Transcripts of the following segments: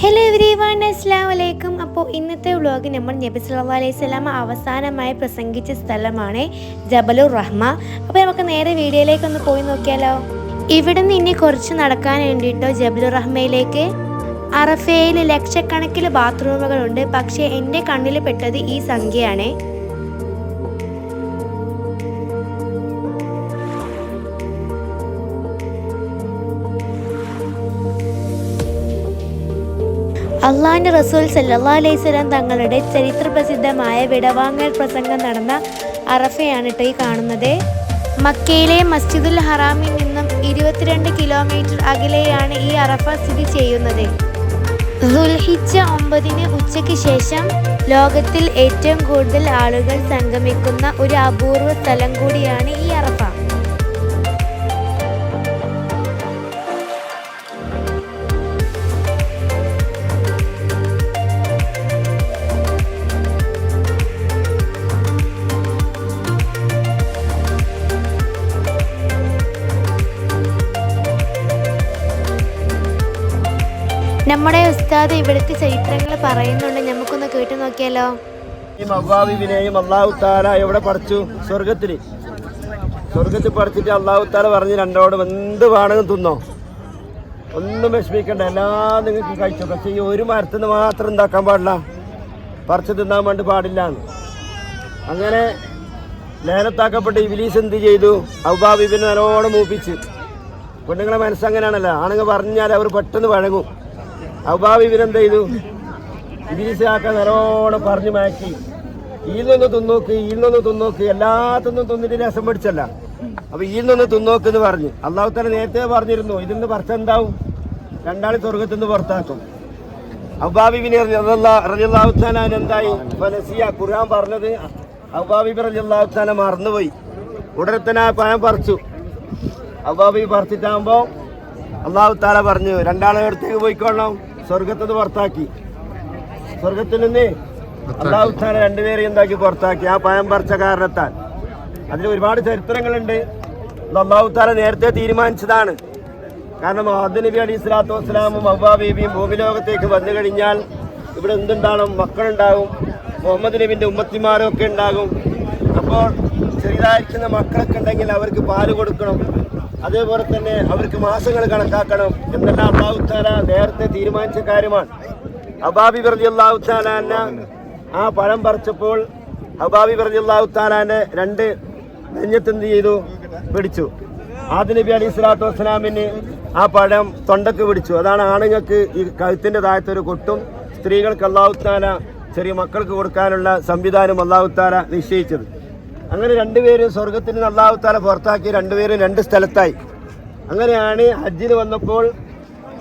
Hello everyone, അസ്സലാമു അലൈക്കും. അപ്പോൾ ഇന്നത്തെ വ്ളോഗ് നമ്മൾ നബി സല്ലല്ലാഹു അലൈഹി വസല്ലം അവസാനമായി പ്രസംഗിച്ച സ്ഥലമാണ് ജബലുർ റഹ്മ. അപ്പോൾ നമുക്ക് നേരെ വീഡിയോയിലേക്ക് ഒന്ന് പോയി നോക്കിയാലോ. ഇവിടെ നിന്ന് ഇനി കുറച്ച് നടക്കാൻ വേണ്ടിയിട്ടോ ജബലുർ റഹ്മയിലേക്ക്. അറഫയിൽ ലക്ഷക്കണക്കിന് ബാത്റൂമുകളുണ്ട്, പക്ഷേ എൻ്റെ കണ്ണിൽ പെട്ടത് ഈ സംഖ്യയാണ്. അള്ളാഹിൻ്റെ റസൂൽ സല്ലല്ലാഹു അലൈഹി വസല്ലം തങ്ങളുടെ ചരിത്ര പ്രസിദ്ധമായ വിടവാങ്ങൽ പ്രസംഗം നടന്ന അറഫയാണ് കേട്ടോ ഈ കാണുന്നത്. മക്കയിലെ മസ്ജിദുൽ ഹറാമിൽ നിന്നും 22 കിലോമീറ്റർ അകലെയാണ് ഈ അറഫ സ്ഥിതി ചെയ്യുന്നത്. ദുൽഹിജ്ജ 9 ഉച്ചയ്ക്ക് ശേഷം ലോകത്തിൽ ഏറ്റവും കൂടുതൽ ആളുകൾ സംഗമിക്കുന്ന ഒരു അപൂർവ സ്ഥലം കൂടിയാണ് ഈ അറഫ. നമ്മുടെ ഉസ്താദ് ഇവിടുത്തെ ചരിത്രങ്ങൾ പറയുന്നുണ്ട്, നമുക്കൊന്ന് കേട്ടു നോക്കിയാലോ. ഈ മവ്വാബിനെയും അള്ളാഹു താല എവിടെ പറിച്ചു? സ്വർഗത്തിൽ പറിച്ചിട്ട് അള്ളാഹു താല പറഞ്ഞ് രണ്ടോട് എന്ത് വേണമെങ്കിലും തിന്നോ, ഒന്നും വിഷമിക്കണ്ട, എല്ലാം നിങ്ങൾക്ക് കഴിച്ചു. പക്ഷെ ഈ ഒരു മരത്തിൽ നിന്ന് മാത്രം ഉണ്ടാക്കാൻ പാടില്ല, പറിച്ച് തിന്നാൻ വേണ്ടി പാടില്ല. അങ്ങനെ ലേലത്താക്കപ്പെട്ട് ഇബ്ലീസ് എന്ത് ചെയ്തു? മവ്വാബിനെ നല്ലോണം മൂപ്പിച്ച്. പെണ്ണുങ്ങളെ മനസ്സങ്ങനെയാണല്ലോ, ആണുങ്ങൾ പറഞ്ഞാൽ അവർ പെട്ടെന്ന് വഴങ്ങും. മവ്വാബിനെന്ത് ചെയ്തു? ഇബ്ലീസാക്കാൻ നല്ലോണം പറഞ്ഞു മാറ്റി. ഈന്നൊന്ന് തിന്നോക്ക്, എല്ലാത്തൊന്നും തിന്നിട്ട് രസം പിടിച്ചല്ല. അപ്പൊ ഈന്നൊന്ന് തിന്നോക്ക് എന്ന് പറഞ്ഞു. അള്ളാഹു താല നേരത്തെ പറഞ്ഞിരുന്നു, ഇതിന്ന് പറിച്ചെന്താവും? രണ്ടാളി സ്വർഗത്തിൽ നിന്ന് പുറത്താക്കും. മവ്വാബിനെ റളിയല്ലാഹു തആല എന്തായി? ഫനസിയ, ഖുർആൻ പറഞ്ഞത് മവ്വാബി റളിയല്ലാഹു തആല മറന്നുപോയി. ഉടനെ തന്നെ ആ പഴം പറിച്ചു. മവ്വാബി പറിച്ചിട്ടാകുമ്പോ അള്ളാഹു താല പറഞ്ഞു, രണ്ടാളെ അടുത്തേക്ക് പോയിക്കൊള്ളണം. സ്വർഗത്തിൽ നിന്ന് പുറത്താക്കി. സ്വർഗത്തിൽ നിന്ന് അള്ളാഹു താല രണ്ടുപേരെയും എന്താക്കി? പുറത്താക്കി. ആ പഴം പറിച്ച കാരണത്താൽ. അതിൽ ഒരുപാട് ചരിത്രങ്ങളുണ്ട്. അള്ളാഹു താല നേരത്തെ തീരുമാനിച്ചതാണ്. കാരണം ആദം നബി അലൈഹി സ്വലാത്തു വസ്സലാമും ഹവ്വാ ബീവിയും ഭൂമിലോകത്തേക്ക് വന്നു കഴിഞ്ഞാൽ ഇവിടെ എന്തുണ്ടാകും? മക്കളുണ്ടാകും. മുഹമ്മദ് നബിൻ്റെ ഉമ്മത്തിമാരും ഒക്കെ ഉണ്ടാകും. അപ്പോൾ ചെറുതായിരിക്കുന്ന മക്കളൊക്കെ ഉണ്ടെങ്കിൽ അവർക്ക് പാല് കൊടുക്കണം, അതേപോലെ തന്നെ അവർക്ക് മാസങ്ങൾ കണക്കാക്കണം എന്നെല്ലാം അല്ലാഹു തആല നേരത്തെ തീരുമാനിച്ച കാര്യമാണ്. ഹവ്വാബി റളിയല്ലാഹു തആല ആ പഴം പറിച്ചപ്പോൾ ഹവ്വാബി റളിയല്ലാഹു തആലാന്റെ രണ്ട് നെഞ്ഞത്തെന്ത് ചെയ്തു? പിടിച്ചു. ആദം നബി അലൈഹി സ്വലാത്തു വസ്സലാമിന് ആ പഴം തൊണ്ടക്ക് പിടിച്ചു. അതാണ് ആണുങ്ങൾക്ക് ഈ കഴുത്തിന്റെ താഴത്തൊരു കൊട്ടും, സ്ത്രീകൾക്ക് അല്ലാഹു തആല ചെറിയ മക്കൾക്ക് കൊടുക്കാനുള്ള സംവിധാനം അല്ലാഹു തആല നിശ്ചയിച്ചത്. അങ്ങനെ രണ്ടുപേരും സ്വർഗത്തിൽ നിന്ന് അല്ലാഹു തആല പുറത്താക്കി. രണ്ടുപേരും രണ്ട് സ്ഥലത്തായി. അങ്ങനെയാണ് ഹജ്ജിന് വന്നപ്പോൾ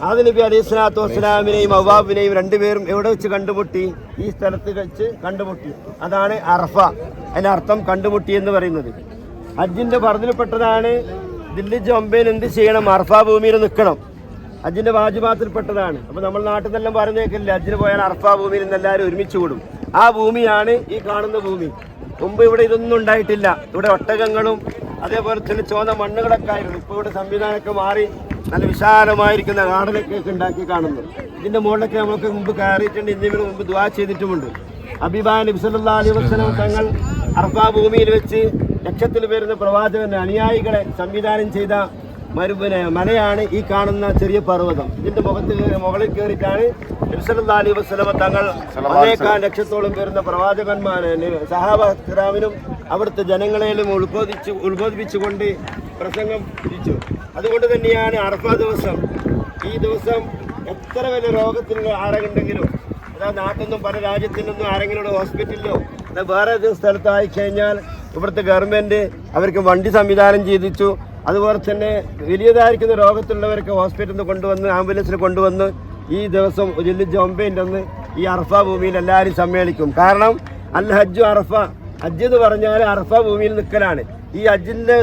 ആദം നബി അലൈഹി സ്വലാത്തു വസ്സലാമിനെയും ഹവ്വാബിനെയും രണ്ടുപേരും എവിടെ വെച്ച് കണ്ടുമുട്ടി? ഈ സ്ഥലത്ത് വെച്ച് കണ്ടുമുട്ടി. അതാണ് അറഫ. അതിൻ്റെ അർത്ഥം കണ്ടുമുട്ടി എന്ന് പറയുന്നത്. ഹജ്ജിന്റെ ഫർദിൽപ്പെട്ടതാണ്. ദുൽഹിജ്ജ 9 എന്ത് ചെയ്യണം? അറഫ ഭൂമിയിൽ നിൽക്കണം. ഹജ്ജിന്റെ വാജിബാത്തിൽപ്പെട്ടതാണ്. അപ്പൊ നമ്മൾ നാട്ടിൽ നിന്നെല്ലാം പറഞ്ഞേക്കില്ല, ഹജ്ജിന് പോയാൽ അറഫ ഭൂമിയിൽ നിന്ന് എല്ലാവരും ഒരുമിച്ച് കൂടും. ആ ഭൂമിയാണ് ഈ കാണുന്ന ഭൂമി. മുമ്പ് ഇവിടെ ഇതൊന്നും ഉണ്ടായിട്ടില്ല. ഇവിടെ ഒട്ടകങ്ങളും അതേപോലെ തന്നെ ചോന്ന മണ്ണുകളൊക്കെ ആയിരുന്നു. ഇപ്പോൾ ഇവിടെ സംവിധാനമൊക്കെ മാറി നല്ല വിശാലമായിരിക്കുന്ന ഗാർഡനൊക്കെ ഉണ്ടാക്കി കാണുന്നു. ഇതിന്റെ മുകളിലൊക്കെ നമുക്ക് മുമ്പ് കയറിയിട്ടുണ്ട്. ഇതിന് മുമ്പ് ദുആ ചെയ്തിട്ടുമുണ്ട്. ഹബീബായ നബി സല്ലല്ലാഹു അലൈഹി വസല്ലം തങ്ങൾ അറഫാ ഭൂമിയിൽ വെച്ച് ലക്ഷത്തിൽ വരുന്ന പ്രവാചകന്റെ അനുയായികളെ സംവിധാനം ചെയ്ത മലയാണ് ഈ കാണുന്ന ചെറിയ പർവ്വതം. ഇതിന്റെ മുകളിൽ കയറിയിട്ടാണ് നബി സല്ലല്ലാഹു അലൈഹി വസല്ലം തങ്ങൾ 1.4 ലക്ഷത്തോളം വരുന്ന പ്രവാചകന്മാരെ സഹാബ കിറാമിനും അവിടുത്തെ ജനങ്ങളെയും ഉത്ബോധിപ്പിച്ചുകൊണ്ട് പ്രസംഗം തിരിച്ചു. അതുകൊണ്ട് തന്നെയാണ് അറഫ ദിവസം, ഈ ദിവസം എത്ര വലിയ രോഗത്തിലുള്ള ആരെങ്കിലും, അതായത് നാട്ടിൽ നിന്നും പല രാജ്യത്തിൽ നിന്നും ആരെങ്കിലും ഹോസ്പിറ്റലിലോ വേറെ സ്ഥലത്തായി കഴിഞ്ഞാൽ ഇവിടുത്തെ ഗവൺമെൻറ് അവർക്ക് വണ്ടി സംവിധാനം ചെയ്തിച്ചു. അതുപോലെ തന്നെ വലിയതായിരിക്കുന്ന രോഗത്തിലുള്ളവരൊക്കെ ഹോസ്പിറ്റലിൽ നിന്ന് കൊണ്ടുവന്ന് ആംബുലൻസിൽ കൊണ്ടുവന്ന് ഈ ദിവസം ദുൽഹിജ്ജ 9 ഈ അറഫ ഭൂമിയിൽ എല്ലാവരും സമ്മേളിക്കും. കാരണം അൽ ഹജ്ജു അറഫ, ഹജ്ജ് എന്ന് പറഞ്ഞാൽ അറഫ ഭൂമിയിൽ നിൽക്കലാണ്. ഈ ഹജ്ജിൻ്റെ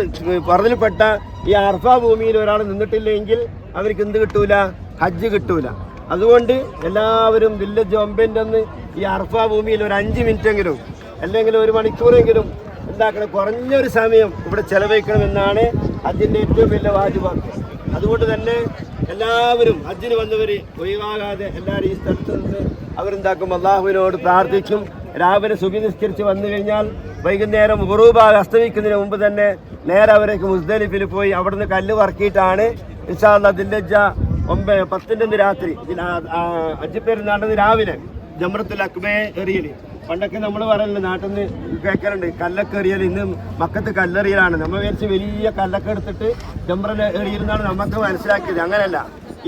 പറഞ്ഞിൽപ്പെട്ട ഈ അറഫ ഭൂമിയിൽ ഒരാൾ നിന്നിട്ടില്ലെങ്കിൽ അവർക്ക് എന്ത് കിട്ടൂല? ഹജ്ജ് കിട്ടൂല. അതുകൊണ്ട് എല്ലാവരും ദുൽഹിജ്ജ 9 ഈ അറഫ ഭൂമിയിൽ ഒരു 5 മിനിറ്റെങ്കിലും അല്ലെങ്കിൽ 1 മണിക്കൂറെങ്കിലും എന്താക്കണം? കുറഞ്ഞൊരു സമയം ഇവിടെ ചെലവഴിക്കണമെന്നാണ് ഹജ്ജിൻ്റെ ഏറ്റവും വലിയ വാജിബാത്ത്. അതുകൊണ്ട് തന്നെ എല്ലാവരും ഹജ്ജിന് വന്നവര് ഒഴിവാകാതെ എല്ലാവരും ഈ സ്ഥലത്ത് നിന്ന് അവരെന്താക്കും, അള്ളാഹുവിനോട് പ്രാർത്ഥിക്കും. രാവിലെ സുബഹി നിസ്കരിച്ച് വന്നു കഴിഞ്ഞാൽ വൈകുന്നേരം ഗുറൂബാഗ് അസ്തമിക്കുന്നതിന് മുമ്പ് തന്നെ നേരെ അവരേക്ക് മുസ്ദലിഫിൽ പോയി അവിടുന്ന് കല്ല് വർക്കിയിട്ടാണ് ഇൻഷാ അല്ലാഹ് ദിൽഹജ്ജ 10 രാത്രി ഹജ്ജ് പെരുന്നാളിന് രാവിലെ ജംറത്തുൽ അക്ബയെ എറിയല്. പണ്ടൊക്കെ നമ്മൾ പറയലുണ്ട്, നാട്ടിൽ നിന്ന് കേൾക്കലുണ്ട്, കല്ലൊക്കെ എറിയൽ. ഇന്ന് മക്കത്ത് കല്ലെറിയലാണ്. നമ്മൾ വിചാരിച്ച് വലിയ കല്ലൊക്കെ എടുത്തിട്ട് ജംറയിൽ എറിയിരുന്നാണ് നമുക്ക് മനസ്സിലാക്കിയത്. അങ്ങനെയല്ല,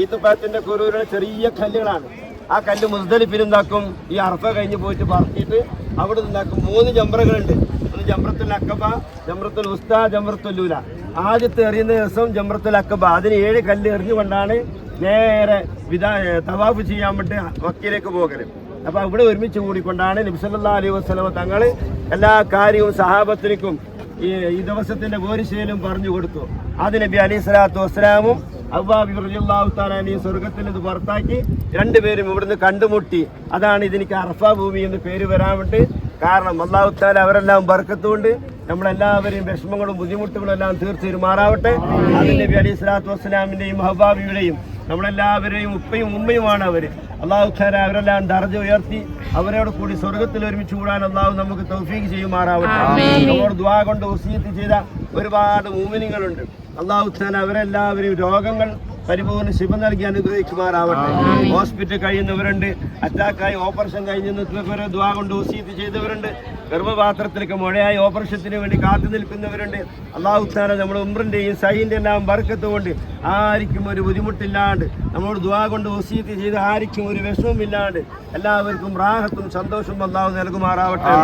ഈത്തപ്പഴത്തിന്റെ കുരുവിലുള്ള ചെറിയ കല്ലുകളാണ്. ആ കല്ല് മുസ്ദലിഫിൽ എന്താക്കും, ഈ അറഫ കഴിഞ്ഞ് പോയിട്ട് പറത്തിയിട്ട് അവിടെ നിന്നാക്കും 3 ജംറകളുണ്ട്. ഒന്ന് ജംറത്തുൽ അക്കബ, ജംറത്തുൽ ഉസ്ത, ജംറത്തുൽ ലൂല. ആദ്യത്തെ എറിയുന്ന ദിവസം ജംറത്തുൽ അക്കബ, അതിന് 7 കല്ല് എറിഞ്ഞുകൊണ്ടാണ് നേരെ തവാഫ് ചെയ്യാൻ വേണ്ടി മക്കയിലേക്ക് പോകല്. അപ്പൊ ഇവിടെ ഒരുമിച്ച് കൂടിക്കൊണ്ടാണ് നബി സല്ലല്ലാഹു അലൈഹി വസല്ലം തങ്ങൾ എല്ലാ കാര്യവും സഹാബത്തിനും ഈ ദിവസത്തിന്റെ പോരിശയിലും പറഞ്ഞു കൊടുത്തു. അത് നബി അലൈഹി സ്വലാത്തു വസ്സലാമും അവ്വാബി റളിയല്ലാഹു തആല അൻഹു സ്വർഗ്ഗത്തിൽ നിന്ന് പുറത്താക്കി രണ്ടുപേരും ഇവിടുന്ന് കണ്ടുമുട്ടി. അതാണ് ഇതിനിക്ക് അറഫ ഭൂമി എന്ന് പേര് വരാൻ വേണ്ടി കാരണം. അല്ലാഹു തആല അവരെല്ലാം ബർക്കത്തുകൊണ്ട് നമ്മളെല്ലാവരെയും വിഷമങ്ങളും ബുദ്ധിമുട്ടുകളും എല്ലാം തീർച്ചയായിട്ടുമാറാവട്ടെ. അത് നബി അലൈഹി സ്വലാത്തു വസ്സലാമിന്റെയും ഹവ്വാബിയുടെയും നമ്മളെല്ലാവരെയും ഉപ്പയും ഉമ്മയുമാണ് അവർ. അള്ളാഹു തആല അവരെല്ലാം ദർജ ഉയർത്തി അവരോട് കൂടി സ്വർഗത്തിൽ ഒരുമിച്ച് കൂടാൻ അള്ളാഹു നമുക്ക് തൗഫീഖ് ചെയ്യുമാറാവട്ടെ. നമ്മളോട് ദുആ കൊണ്ട് വസിയത്ത് ചെയ്ത ഒരുപാട് മുഅ്മിനീങ്ങളുണ്ട്. അള്ളാഹു തആല അവരെല്ലാവരെയും രോഗങ്ങൾ പരിപൂർണ്ണ ശിവ നൽകി അനുഗ്രഹിക്കുമാറാവട്ടെ. ഹോസ്പിറ്റൽ കഴിയുന്നവരുണ്ട്, അറ്റാക്കായി ഓപ്പറേഷൻ കഴിഞ്ഞവരെ ദുആ കൊണ്ട് വസിയത്ത് ചെയ്തവരുണ്ട്, ഗർഭപാത്രത്തിലേക്ക് മുഴയായി ഓപ്പറേഷത്തിന് വേണ്ടി കാത്തു നിൽക്കുന്നവരുണ്ട്. അള്ളാഹു തആല നമ്മുടെ ഉംറിന്റെയും സഹീന്റെ എല്ലാം ബർക്കത്ത് കൊണ്ട് ആർക്കും ഒരു ബുദ്ധിമുട്ടില്ലാണ്ട് നമ്മളോട് ദുആ കൊണ്ട് വസിയത്ത് ചെയ്ത് ആർക്കും ഒരു വിഷമമില്ലാണ്ട് എല്ലാവർക്കും റാഹത്തും സന്തോഷവും അള്ളാഹു നൽകുമാറാവട്ടെ.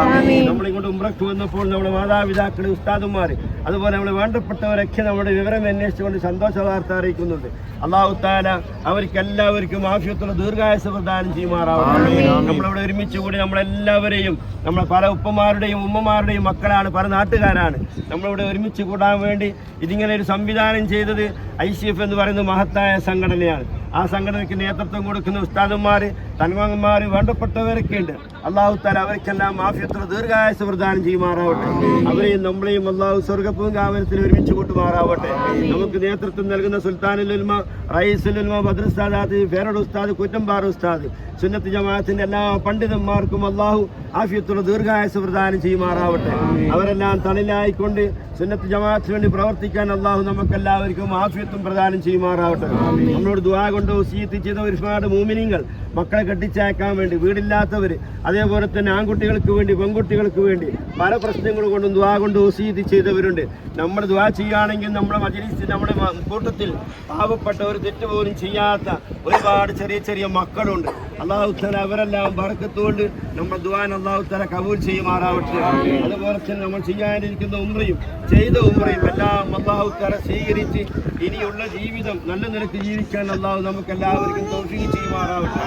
നമ്മളിങ്ങോട്ട് ഉംറയ്ക്ക് വന്നപ്പോൾ നമ്മുടെ മാതാപിതാക്കൾ, ഉസ്താദുമാർ, അതുപോലെ നമ്മൾ വേണ്ടപ്പെട്ടവരൊക്കെ നമ്മുടെ വിവരം അന്വേഷിച്ചുകൊണ്ട് സന്തോഷ വാർത്ത അറിയിക്കുന്നുണ്ട്. അള്ളാഹു തആല അവർക്കെല്ലാവർക്കും ആഫിയത്തുള്ള ദീർഘായുസ്സ് പ്രദാനം ചെയ്യുമാറാവട്ടെ. നമ്മളിവിടെ ഒരുമിച്ച് കൂടി നമ്മളെല്ലാവരെയും, നമ്മളെ പല ഉപ്പമാരുടെയും ഉമ്മമാരുടെയും മക്കളാണ്, പല നാട്ടുകാരാണ്. നമ്മളിവിടെ ഒരുമിച്ച് കൂടാൻ വേണ്ടി ഇതിങ്ങനെ ഒരു സംവിധാനം ചെയ്തത് ICF എന്ന് പറയുന്ന മഹത്തായ സംഘടനയാണ്. ആ സംഘടനയ്ക്ക് നേതൃത്വം കൊടുക്കുന്ന ഉസ്താദന്മാർ, തന്മകന്മാർ, വേണ്ടപ്പെട്ടവരൊക്കെ ഉണ്ട്. അള്ളാഹു തആല അവർക്കെല്ലാം ആഫിയത്തുള്ള ദീർഘായുസ്സ് പ്രദാനം ചെയ്യുമാറാവട്ടെ. അവരെയും നമ്മളെയും അള്ളാഹു സ്വർഗ്ഗപൂങ്കാവനത്തിൽ ഒരുമിച്ച് കൂട്ടുമാറാവട്ടെ. നമുക്ക് നേതൃത്വം നൽകുന്ന സുൽത്താനുൽ ഉലമ, റയീസുൽ ഉലമ, ബദ്ർ ഉസ്താദ്, ഫേറോഡ് ഉസ്താദ്, കുറ്റമ്പാറ ഉസ്താദ്, സുന്നത്ത് ജമാഅത്തിന്റെ എല്ലാ പണ്ഡിതന്മാർക്കും അള്ളാഹു ആഫിയത്തുള്ള ദീർഘായുസ്സ് പ്രദാനം ചെയ്യുമാറാവട്ടെ. അവരെല്ലാം തണലായിക്കൊണ്ട് സുന്നത്ത് ജമാഅത്തിന് വേണ്ടി പ്രവർത്തിക്കാൻ അള്ളാഹു നമുക്കെല്ലാവർക്കും ആഫിയത്തും പ്രദാനം ചെയ്യുമാറാവട്ടെ. നമ്മളോട് ദുആ കൊണ്ട് വസിയത്ത് ചെയ്ത ഒരുപാട് മുഅ്മിനീങ്ങൾ മക്കളെ കെട്ടിച്ചയക്കാൻ വേണ്ടി, വീടില്ലാത്തവർ, അതേപോലെ തന്നെ ആൺകുട്ടികൾക്ക് വേണ്ടി പെൺകുട്ടികൾക്ക് വേണ്ടി പല പ്രശ്നങ്ങൾ കൊണ്ടും ദുആ കൊണ്ട് വസിയത്ത് ചെയ്തവരുണ്ട്. നമ്മൾ ദുആ ചെയ്യുകയാണെങ്കിൽ നമ്മുടെ മജ്‌ലിസിൽ, നമ്മുടെ കൂട്ടത്തിൽ പാവപ്പെട്ട ഒരു തെറ്റ് പോലും ചെയ്യാത്ത ഒരുപാട് ചെറിയ ചെറിയ മക്കളുണ്ട്. അല്ലാഹു തആല അവരെല്ലാം ബർക്കത്തുകൊണ്ട് നമ്മുടെ ദുആൻ അല്ലാഹു തആല കബൂൽ ചെയ്യുമാറാവട്ടെ. അതുപോലെ തന്നെ നമ്മൾ ചെയ്യാനിരിക്കുന്ന ഉംറയും ചെയ്ത ഉംറയും എല്ലാം അല്ലാഹു തആല സ്വീകരിച്ച് ഇനിയുള്ള ജീവിതം നല്ല നിലയ്ക്ക് ജീവിക്കാൻ അല്ലാഹു നമുക്ക് എല്ലാവർക്കും തൗഫീഖ് ചെയ്യുമാറാവട്ടെ.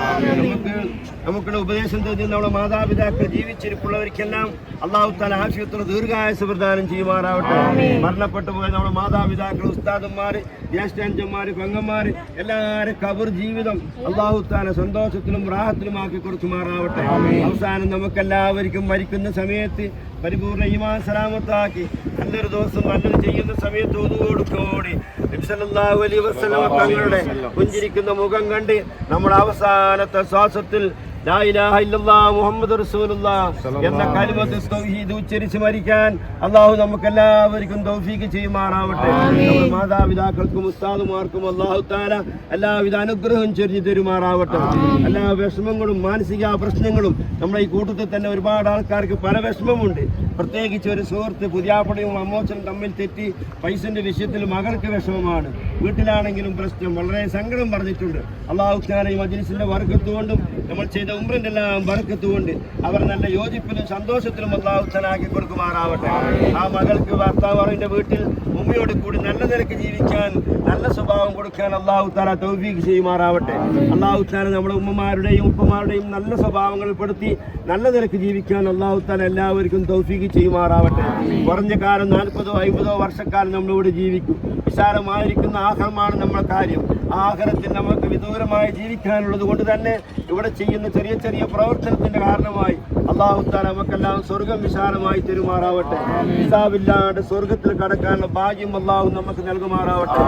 നമുക്കുള്ള ഉപദേശം തരുന്ന നമ്മുടെ മാതാപിതാക്കൾ, ജീവിച്ചിരിപ്പുള്ളവർക്കെല്ലാം അല്ലാഹു തആല ആഫിയത്തുള്ള ദീർഘായുസ്സ് പ്രദാനം ചെയ്യുമാറാവട്ടെ. മരണപ്പെട്ടു പോയ നമ്മുടെ മാതാപിതാക്കൾ, ഉസ്താദന്മാർ, ജ്യേഷ്ഠാഞ്ചന്മാർ, പെങ്ങന്മാർ എല്ലാവരും ഖബർ ജീവിതം അല്ലാഹു തആല സന്തോഷത്തിലും റാഹത്തിലുമാക്കി കൊടുക്കുമാറാവട്ടെ. അവസാനം നമുക്കെല്ലാവർക്കും മരിക്കുന്ന സമയത്ത് പരിപൂർണ്ണ ഈമാൻ സലാമത്താക്കി നല്ലൊരു ദിവസം നല്ലത് ചെയ്യുന്ന സമയത്ത് ഒതുവോടുകൂടി നബി സല്ലല്ലാഹു അലൈഹി വസല്ലം തങ്ങളുടെ പുഞ്ചിരിക്കുന്ന മുഖം കണ്ട് നമ്മുടെ അവസാനത്തെ ശ്വാസത്തിൽ ലാ ഇലാഹ ഇല്ലല്ലാഹ് മുഹമ്മദ് റസൂലുള്ളാഹ് എന്ന കലിമത്ത് തൗഹീദ് ഉച്ചരിച്ച് മരിക്കാൻ അല്ലാഹു നമുക്കെല്ലാവർക്കും തൗഫീഖ് ചെയ്യുമാറാവട്ടെ. നമ്മുടെ മാതാപിതാക്കൾക്കും ഉസ്താദുമാർക്കും അല്ലാഹു തആല എല്ലാവിധ അനുഗ്രഹം ചൊരിഞ്ഞു തരുമാറാവട്ടെ. എല്ലാ വിഷമങ്ങളും മാനസിക പ്രശ്നങ്ങളും നമ്മുടെ ഈ കൂട്ടത്തിൽ തന്നെ ഒരുപാട് ആൾക്കാർക്ക് പല വിഷമമുണ്ട്. പ്രത്യേകിച്ച് ഒരു സുഹൃത്ത്, പുതിയാപ്പടയും അമ്മോച്ചനും തമ്മിൽ തെറ്റി പൈസന്റെ വിഷയത്തിൽ മകൾക്ക് വിഷമമാണ്. വീട്ടിലാണെങ്കിലും പ്രശ്നം, വളരെ സങ്കടം പറഞ്ഞിട്ടുണ്ട്. അല്ലാഹു തആല ഈ മജ്‌ലിസിന്റെ ബർക്കത്ത് കൊണ്ടും നമ്മൾ ചെയ്ത ഉംറന്റെ എല്ലാം ബർക്കത്ത് കൊണ്ട് അവർ നല്ല യോജിപ്പിലും സന്തോഷത്തിലും അല്ലാഹു തആല ആക്കി കൊടുക്കുമാറാവട്ടെ. ആ മകൾക്ക് ഭർത്താവിന്റെ വീട്ടിൽ ഉമ്മയോട് കൂടി നല്ല നിലയ്ക്ക് ജീവിക്കാൻ, നല്ല സ്വഭാവം കൊടുക്കാൻ അല്ലാഹു തആല തൗഫീഖ് ചെയ്യുമാറാവട്ടെ. അല്ലാഹു തആല നമ്മുടെ ഉമ്മമാരുടെയും ഉപ്പമാരുടെയും നല്ല സ്വഭാവങ്ങൾ പെടുത്തി നല്ല നിലയ്ക്ക് ജീവിക്കാൻ അല്ലാഹു തആല എല്ലാവർക്കും തൗഫീഖ് ചെയ്യുമാറാവട്ടെ. കുറഞ്ഞ കാലം 40 50 വർഷക്കാലം നമ്മളിവിടെ ജീവിക്കും. വിശാലമായിരിക്കുന്ന ആഖിറമാണ് നമ്മുടെ കാര്യം. ആഖിറത്തിൽ നമുക്ക് വിദൂരമായി ജീവിക്കാനുള്ളത് കൊണ്ട് തന്നെ ഇവിടെ ചെയ്യുന്ന ചെറിയ ചെറിയ പ്രവർത്തനത്തിന്റെ കാരണമായി അല്ലാഹു തആല നമുക്കെല്ലാം സ്വർഗ്ഗം വിശാലമായി തരുമാറാവട്ടെ. ഹിസാബില്ലാണ്ട് സ്വർഗ്ഗത്തിൽ കടക്കാനുള്ള ഭാഗ്യം അല്ലാഹു നമുക്ക് നൽകുമാറാവട്ടെ.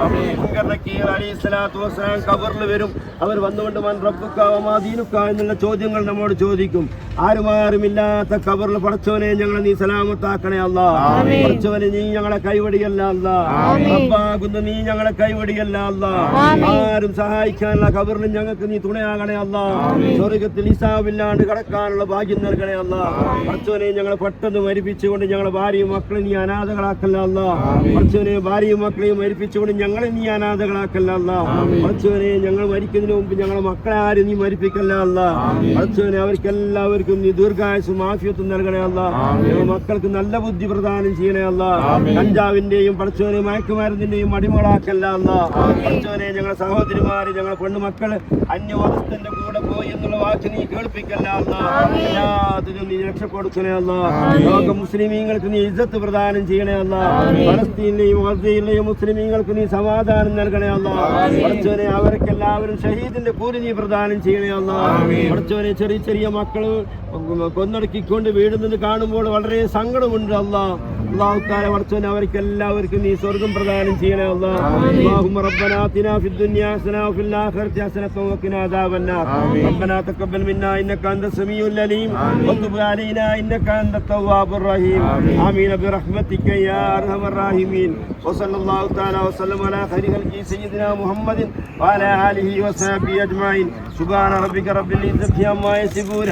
മുൻകർ നക്കീർ അലൈഹിസ്സലാത്തു വസ്സലാം ഖബറിൽ വരും. അവർ വന്നുകൊണ്ട് മൻ റബ്ബുക വമാ ദീനുക എന്നുള്ള ചോദ്യങ്ങൾ നമ്മോട് ചോദിക്കും. ആരുമില്ലാത്ത ഖബറിൽ പടച്ചവനെ ഞങ്ങളെ നീ സലാമത്താക്കണേ അല്ലാഹ്. പടച്ചവനെ നീ ഞങ്ങളെ കൈവടിയല്ല അല്ലാഹ്. റബ്ബാകുന്ന നീ ഞങ്ങളെ കൈവടിയല്ല അല്ലാഹ്. ആരും സഹായിക്കാനുള്ള ഖബറിൽ ഞങ്ങൾക്ക് നീ തുണയാകണേ അല്ലാഹ്. സ്വർഗ്ഗത്തിൽ ഹിസാബില്ലാണ്ട് കടക്കാനുള്ള ഭാഗ്യം നൽകണേ അല്ലാഹ്. പടച്ചവനെ ഞങ്ങളെ പെട്ടെന്ന് മരിപ്പിച്ചുകൊണ്ട് ഞങ്ങളെ ഭാര്യയും മക്കളെ നീ അനാഥകളാക്കല്ല അല്ലാഹ്. പടച്ചവനെ ഭാര്യയും മക്കളെയും മരിപ്പിച്ചുകൊണ്ട് ഞങ്ങളെ നീ അനാഥകളാക്കല്ല അല്ലാഹ്. പടച്ചവനെ ഞങ്ങൾ മരിക്കുന്നതിന് മുമ്പ് ഞങ്ങളെ മക്കളെ ആരും നീ മരിപ്പിക്കല്ല അല്ലാഹ്. പടച്ചവനെ അവർക്കെല്ലാവർക്കും നീ ദീർഘായുസ്സും ആഫിയത്തും നൽകണേ അല്ലാഹ്. ഞങ്ങൾ മക്കൾക്ക് നല്ല ബുദ്ധി പ്രദാനം ചെയ്യണേ അല്ലാഹ്. കഞ്ചാവിന്റെയും പടച്ചവനെ മയക്കുമരുന്നിന്റെയും അടിമകളാക്കല്ല അല്ലാഹ്. പടച്ചവനെ ഞങ്ങളെ സഹോദരിമാര് ഞങ്ങളെ പെണ്ണുമക്കള് അന്യമതസ്ഥന്റെ കൂടെ പോയി എന്നുള്ള വാക്ക് നീ കേൾപ്പിക്കല്ല അല്ലാഹ്. എല്ലാത്തിനും നീ രക്ഷപ്പെടുത്തണേ അല്ലാഹ്. ലോക മുസ്ലിമീങ്ങൾക്ക് നീ ഇസ്സത്ത് പ്രദാനം ചെയ്യണേ അല്ലാഹ്. ഫലസ്തീനിലെയും ഗസയിലെയും മുസ്ലിമീങ്ങൾക്ക് നീ സമാധാനം നൽകണേ അല്ലാഹ്. പടച്ചവനെ അവർക്കെല്ലാവരും ഷഹീദിന്റെ കൂലി നീ പ്രദാനം ചെയ്യണേ അല്ലാഹ്. പടച്ചവനെ ചെറിയ ചെറിയ മക്കള് കൊന്നടക്കിക്കൊണ്ട് വീടുന്നത് കാണുമ്പോൾ വളരെ സങ്കടമുണ്ട് അല്ലാഹ്. അല്ലാഹു തആല പടച്ചവനെ അവർക്കെല്ലാവർക്കും നീ സ്വർഗ്ഗം പ്രദാനം ചെയ്യണേ അല്ലാഹ്. اللهم ربنا آتنا في الدنيا حسنة وفي الآخرة حسنة وقنا عذاب النار. ربنا تقبل منا إنك أنت السميع العليم وتب علينا إنك أنت التواب الرحيم. آمين برحمتك يا أرحم الراحمين. وصلى الله تعالى وسلم على خير خلقه سيدنا محمد وعلى آله وصحبه أجمعين. سبحان ربك رب العزة عما يصفون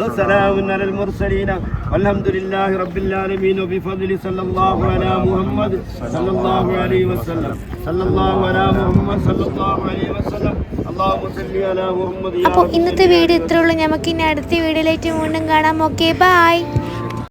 وسلام على المرسلين والحمد لله رب العالمين. وبفضل صلى الله على محمد صلى الله عليه وسلم صلى الله على محمد صلى الله عليه وسلم اللهم صل على محمد. അപ്പോൾ ഇന്നത്തെ വീഡിയോ ഇത്രേ ഉള്ളൂ. നമുക്ക് ഇനി അടുത്ത വീഡിയോയിലേക്ക് വീണ്ടും കാണാം. Okay, by.